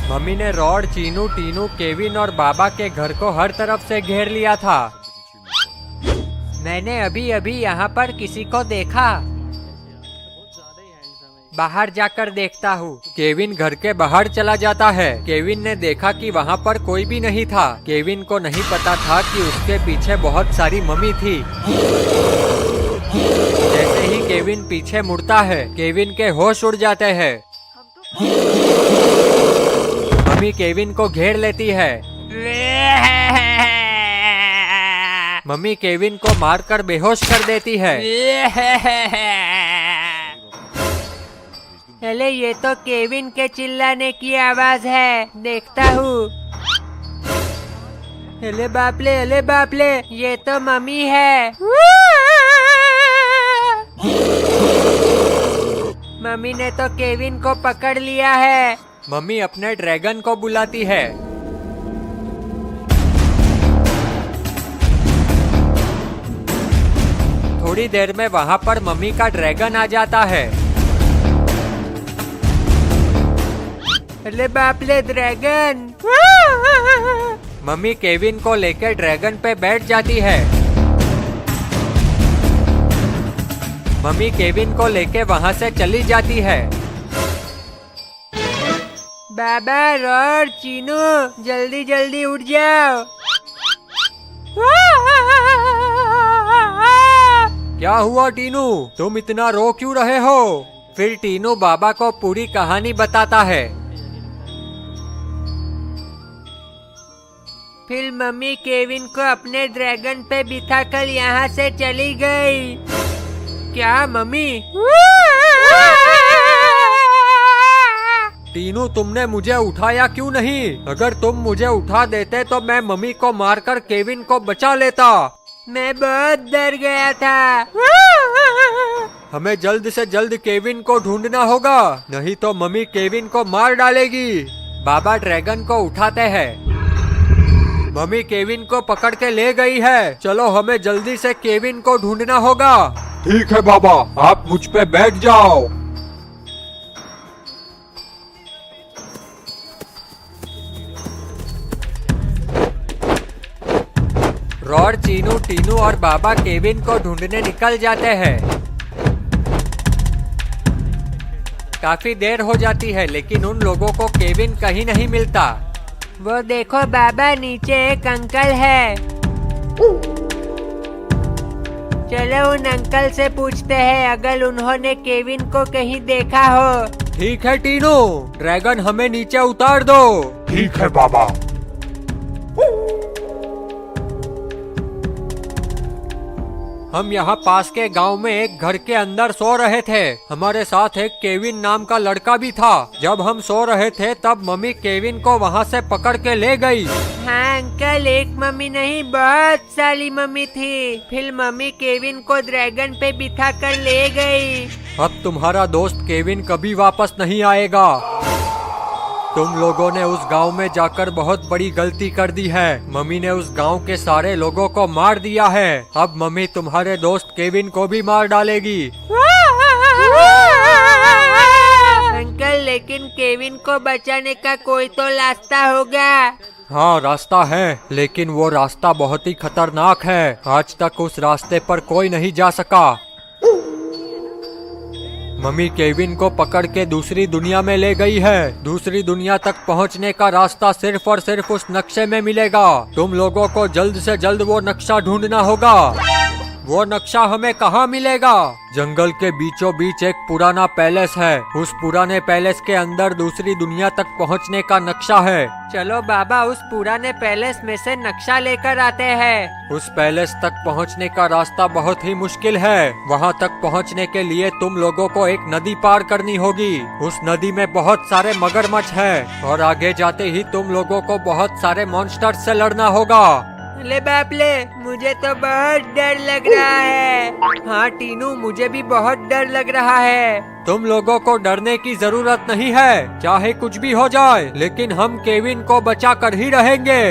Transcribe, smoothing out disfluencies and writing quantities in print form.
Mummy ने rod, Chinu, Tinu, Kevin और बाबा के घर को हर तरफ से घेर लिया था। मैंने अभी अभी यहाँ पर किसी को देखा। बाहर जाकर देखता हूँ। केविन घर के बाहर चला जाता है। केविन ने देखा कि वहाँ पर कोई भी नहीं था। केविन को नहीं पता था कि उसके पीछे बहुत सारी मम्मी थी। जैसे ही केविन पीछे मुड़ता है, केविन के होश उड़ जाते हैं। मम्मी केविन को घेर लेती है। मम्मी केविन को मारकर बेहोश कर देती है। अरे ये तो केविन के चिल्लाने की आवाज है, देखता हूँ। अरे बाप ले, ये तो मम्मी है। मम्मी ने तो केविन को पकड़ लिया है। मम्मी अपने ड्रैगन को बुलाती है। थोड़ी देर में वहाँ पर मम्मी का ड्रैगन आ जाता है। अरे बाप ले, ड्रैगन। मम्मी केविन को लेकर ड्रैगन पे बैठ जाती है। मम्मी केविन को लेके वहाँ से चली जाती है। बाबा, रॉड, चीनू, जल्दी जल्दी उठ जाओ। क्या हुआ टीनू, तुम इतना रो क्यों रहे हो? फिर टीनू बाबा को पूरी कहानी बताता है। फिर मम्मी केविन को अपने ड्रैगन पे बिठाकर यहाँ से चली गई। क्या मम्मी? टीनू, तुमने मुझे उठाया क्यों नहीं? अगर तुम मुझे उठा देते तो मैं मम्मी को मारकर केविन को बचा लेता। मैं बहुत डर गया था। हमें जल्द से जल्द केविन को ढूंढना होगा, नहीं तो मम्मी केविन को मार डालेगी। बाबा ड्रैगन को उठाते हैं। मम्मी केविन को पकड़ के ले गई है। चलो हमें जल्दी से केविन को ढूंढना होगा। ठीक है बाबा, आप मुझ पे बैठ जाओ। रॉड, चीनू, टीनू और बाबा केविन को ढूंढने निकल जाते हैं। काफी देर हो जाती है, लेकिन उन लोगों को केविन कहीं नहीं मिलता। वो देखो बाबा, नीचे एक अंकल है। चलो उन अंकल से पूछते हैं अगर उन्होंने केविन को कहीं देखा हो। ठीक है टीनू, ड्रैगन हमें नीचे उतार दो। ठीक है बाबा। हम यहाँ पास के गांव में एक घर के अंदर सो रहे थे। हमारे साथ एक केविन नाम का लड़का भी था। जब हम सो रहे थे तब मम्मी केविन को वहाँ से पकड़ के ले गई। हाँ अंकल, एक मम्मी नहीं, बहुत सारी मम्मी थी। फिर मम्मी केविन को ड्रैगन पे बिठा कर ले गई। अब तुम्हारा दोस्त केविन कभी वापस नहीं आएगा। तुम लोगों ने उस गांव में जाकर बहुत बड़ी गलती कर दी है। मम्मी ने उस गांव के सारे लोगों को मार दिया है। अब मम्मी तुम्हारे दोस्त केविन को भी मार डालेगी। अंकल, लेकिन केविन को बचाने का कोई तो रास्ता होगा। हाँ, रास्ता है, लेकिन वो रास्ता बहुत ही खतरनाक है। आज तक उस रास्ते पर कोई नहीं जा सका। मम्मी केविन को पकड़ के दूसरी दुनिया में ले गई है। दूसरी दुनिया तक पहुंचने का रास्ता सिर्फ और सिर्फ उस नक्शे में मिलेगा। तुम लोगों को जल्द से जल्द वो नक्शा ढूंढना होगा। वो नक्शा हमें कहाँ मिलेगा? जंगल के बीचों बीच एक पुराना पैलेस है। उस पुराने पैलेस के अंदर दूसरी दुनिया तक पहुँचने का नक्शा है। चलो बाबा, उस पुराने पैलेस में से नक्शा लेकर आते हैं। उस पैलेस तक पहुंचने का रास्ता बहुत ही मुश्किल है। वहां तक पहुंचने के लिए तुम लोगों को एक नदी पार करनी होगी। उस नदी में बहुत सारे मगरमच्छ हैं और आगे जाते ही तुम लोगों को बहुत सारे मॉन्स्टर्स से लड़ना होगा। ले बाप ले, मुझे तो बहुत डर लग रहा है। हाँ टीनू, मुझे भी बहुत डर लग रहा है। तुम लोगों को डरने की जरूरत नहीं है। चाहे कुछ भी हो जाए, लेकिन हम केविन को बचा कर ही रहेंगे।